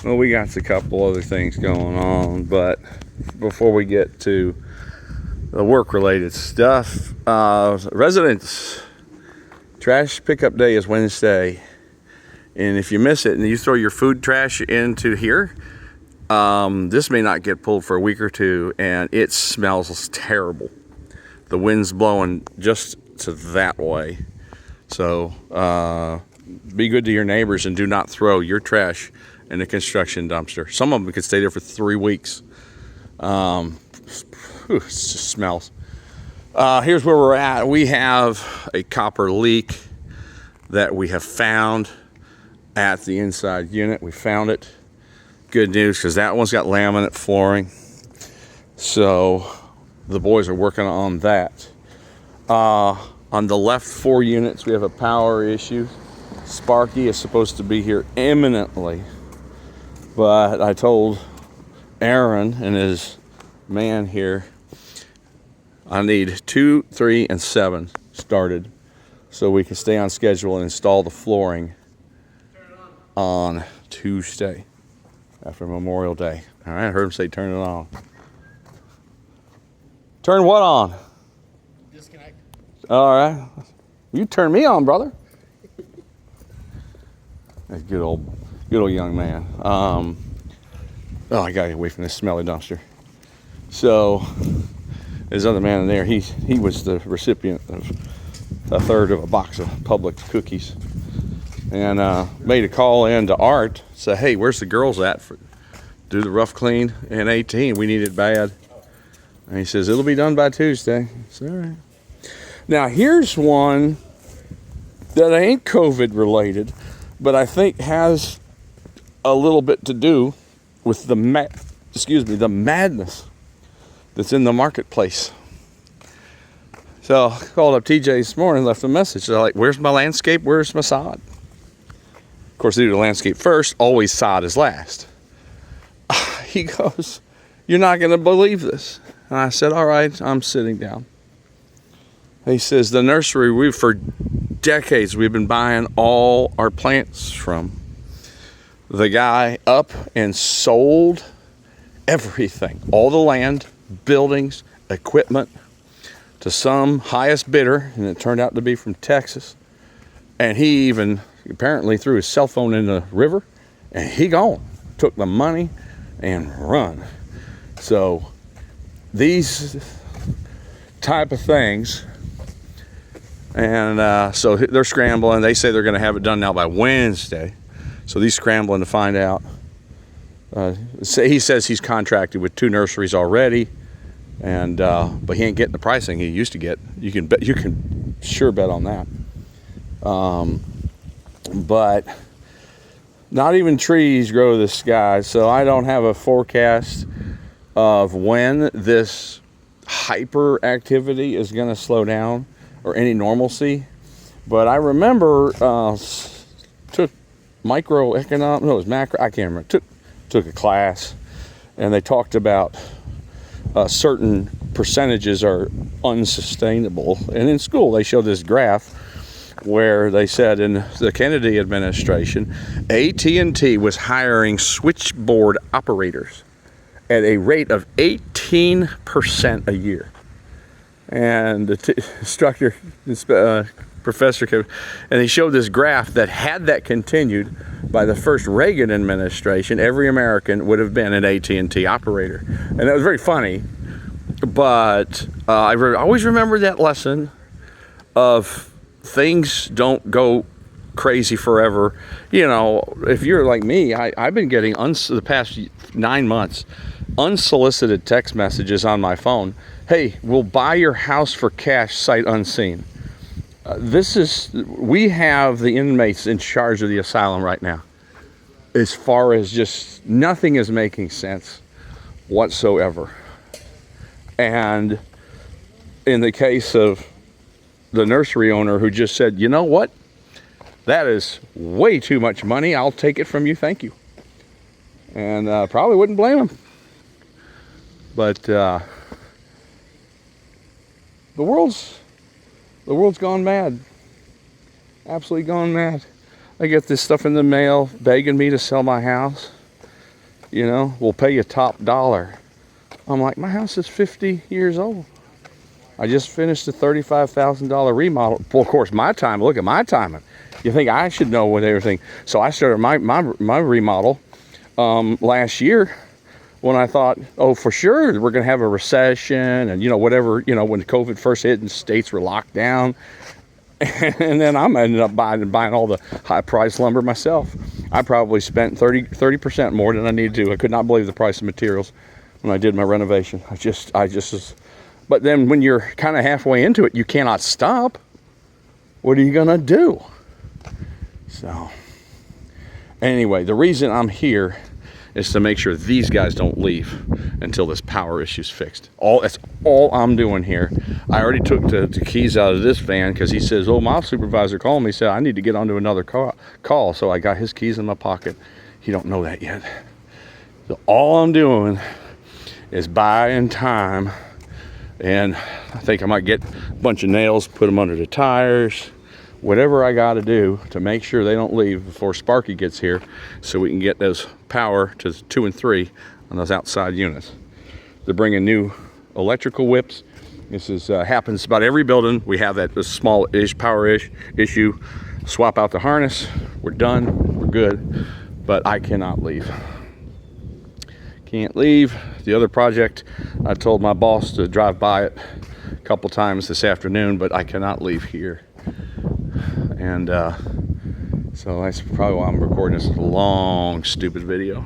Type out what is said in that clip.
Well, we got a couple other things going on, but before we get to the work-related stuff, residents, trash pickup day is Wednesday, and if you miss it and you throw your food trash into here, this may not get pulled for a week or two, and it smells terrible. The wind's blowing just to that way, so be good to your neighbors and do not throw your trash in a construction dumpster. Some of them could stay there for 3 weeks. It just smells. Here's where we're at. We have a copper leak that we have found at the inside unit. We found it. Good news, because that one's got laminate flooring. So the boys are working on that. On the left 4 units, we have a power issue. Sparky is supposed to be here imminently, but I told Aaron and his man here I need 2, 3, and 7 started so we can stay on schedule and install the flooring on Tuesday after Memorial Day. All right, I heard him say turn it on. Turn what on? Disconnect. All right. You turn me on, brother. That good old young man. Oh, I gotta get away from this smelly dumpster. So, this other man in there, he was the recipient of a third of a box of Publix cookies, and made a call in to Art. Say, hey, where's the girls at for do the rough clean in 18? We need it bad. And he says it'll be done by Tuesday. It's all right. Now here's one that ain't COVID related, but I think has a little bit to do with the madness that's in the marketplace. So I called up TJ this morning, left a message. They're like, where's my landscape? Where's my sod? Of course, they do the landscape first, always sod is last. He goes, you're not going to believe this. And I said, all right, I'm sitting down. He says, the nursery, for decades, we've been buying all our plants from. The guy up and sold everything, all the land, buildings, equipment, to some highest bidder, and it turned out to be from Texas. And he even apparently threw his cell phone in the river, and he gone, took the money and run. So these type of things, and so they're scrambling. They say they're going to have it done now by Wednesday. So he's scrambling to find out. He says he's contracted with 2 nurseries already, and but he ain't getting the pricing he used to get. You can sure bet on that. But not even trees grow the sky, so I don't have a forecast of when this hyper activity is going to slow down or any normalcy. But I remember took microeconomics, no, it was macro, I can't remember, took a class, and they talked about certain percentages are unsustainable. And in school they showed this graph where they said in the Kennedy administration, AT&T was hiring switchboard operators at a rate of 18% a year. And the professor came, and he showed this graph that had that continued by the first Reagan administration, every American would have been an AT&T operator. And that was very funny, but I always remember that lesson of things don't go crazy forever. You know, if you're like me, I've been getting the past 9 months unsolicited text messages on my phone. Hey, we'll buy your house for cash, sight unseen. We have the inmates in charge of the asylum right now. As far as just nothing is making sense whatsoever. And in the case of the nursery owner who just said, you know what? That is way too much money. I'll take it from you. Thank you. And probably wouldn't blame him. But the world's gone mad. Absolutely gone mad. I get this stuff in the mail begging me to sell my house. You know, we'll pay you top dollar. I'm like, my house is 50 years old. I just finished a $35,000 remodel. Well, of course, my time, look at my timing. You think I should know what everything. So I started my remodel last year when I thought, oh, for sure, we're going to have a recession and, you know, whatever, you know, when COVID first hit and states were locked down. And then I'm ended up buying all the high-priced lumber myself. I probably spent 30% more than I needed to. I could not believe the price of materials when I did my renovation. I just was, but then when you're kind of halfway into it, you cannot stop. What are you gonna do? So anyway, the reason I'm here is to make sure these guys don't leave until this power issue's fixed. That's all I'm doing here. I already took the keys out of this van because he says, oh, my supervisor called me, said I need to get onto another call. So I got his keys in my pocket. He don't know that yet. So all I'm doing is buying time, and I think I might get a bunch of nails, put them under the tires, whatever I got to do to make sure they don't leave before Sparky gets here, so we can get those power to 2 and 3 on those outside units. They're bringing new electrical whips. This is happens about every building. We have that small-ish power issue. Swap out the harness. We're done. We're good. But I cannot leave. Can't leave. The other project, I told my boss to drive by it a couple times this afternoon, but I cannot leave here. And so that's probably why I'm recording this long, stupid video.